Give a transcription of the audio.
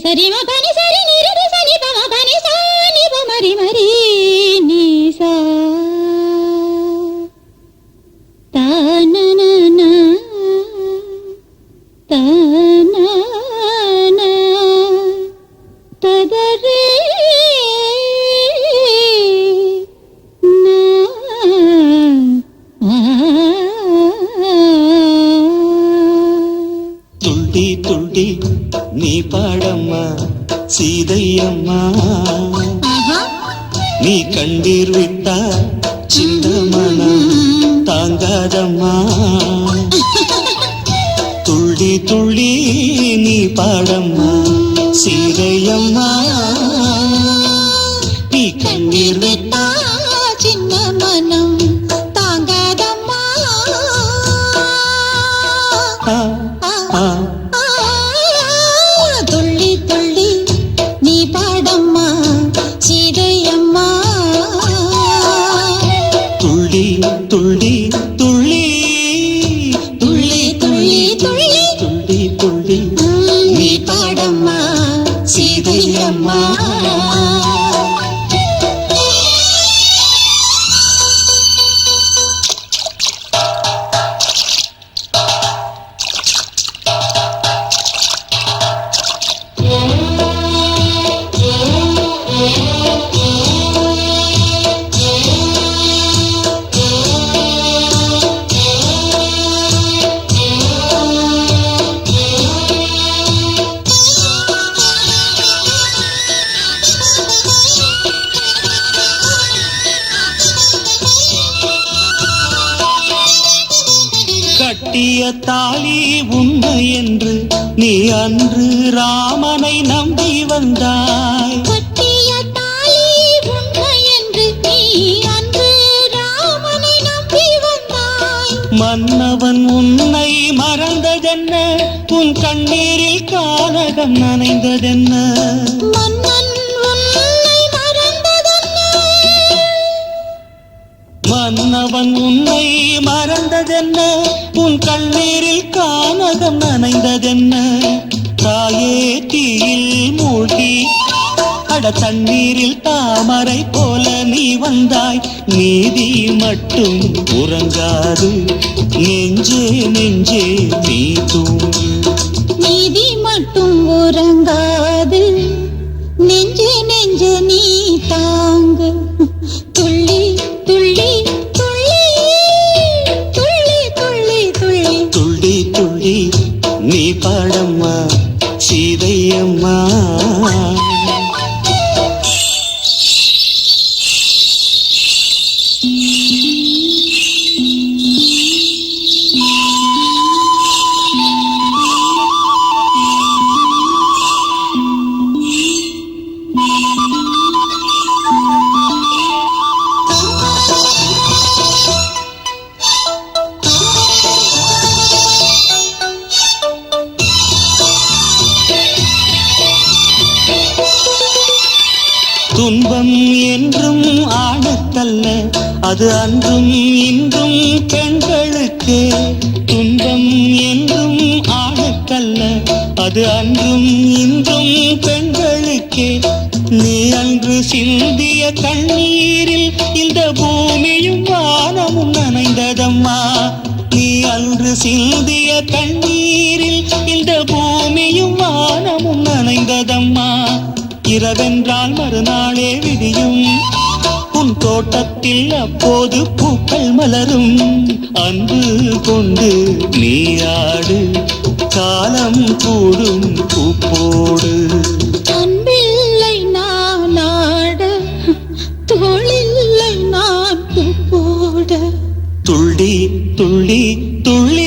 சரி ம பனி சரி நிரது சனி பம பனி சனி பமரி மரி நீசா தானன தானன ததரே துள்ளி துள்ளி நீ பாடம்மா சீதையம்மா நீ கண்ணீர் விட்டா சின்ன மனம் தாங்காதம்மா துள்ளி துள்ளி நீ பாடம்மா சீதையம்மா நீ கண்ணீர் விட்டா சின்ன மனம் தாங்காதம்மா துள்ளி துள்ளி நீ பாடம்மா சீதையம்மா துள்ளி துள்ளி துள்ளி துள்ளி துள்ளி துள்ளி துள்ளி துள்ளி நீ பாடம்மா சீதையம்மா கட்டிய தாலி உண்மை என்று நீ அன்று ராமனை நம்பி வந்தாய். கட்டிய தாலி உண்மை என்று நீ அன்று ராமனை நம்பி வந்தாய். மன்னவன் உன்னை மறந்ததென்ன, உன் கண்ணீரில் கானகம் நனைந்ததென்ன. மன்னன் உன்னை மறந்ததென்ன, மன்னவன் உன்னை மறந்ததென்ன, உன் கண்ணீரில் கானகம் நனைந்ததென்ன. தாயே தீயில் மூழ்கி அட தண்ணீரில் தாமரை போல நீ வந்தாய். நீதி மட்டும் உறங்காது, நெஞ்சே நெஞ்சே நீ தூங்கு. நீதி மட்டும் உறங்காது, நெஞ்சே நெஞ்சே நீ தாங்கு. துள்ளி துள்ளி துள்ளி துள்ளி துள்ளி துள்ளி துள்ளி துள்ளி நீ பாடம்மா சீதையம்மா. துன்பம் என்றும் ஆணுக்கல்ல, அது அன்றும் இன்றும் பெண்களுக்கே. துன்பம் என்றும் ஆணுக்கல்ல, அது அன்றும் இன்றும் பெண்களுக்கே. நீ அன்று சிந்திய கண்ணீரில் இந்த பூமியும் வானமும் நனைந்ததம்மா. நீ அன்று சிந்திய கண்ணீரில் இந்த பூமியும் வானமும் நனைந்ததம்மா. இரவென்றால் மறுநாளே விடியும், உன் தோட்டத்தில் அப்போது பூக்கள் மலரும். அன்பு கொண்டு நீராடு, காலம் கூடும் பூப்போடு. அன்பில்லை நான் ஆட, தோளில்லை நான் பூப்போட. துள்ளி துள்ளி துள்ளி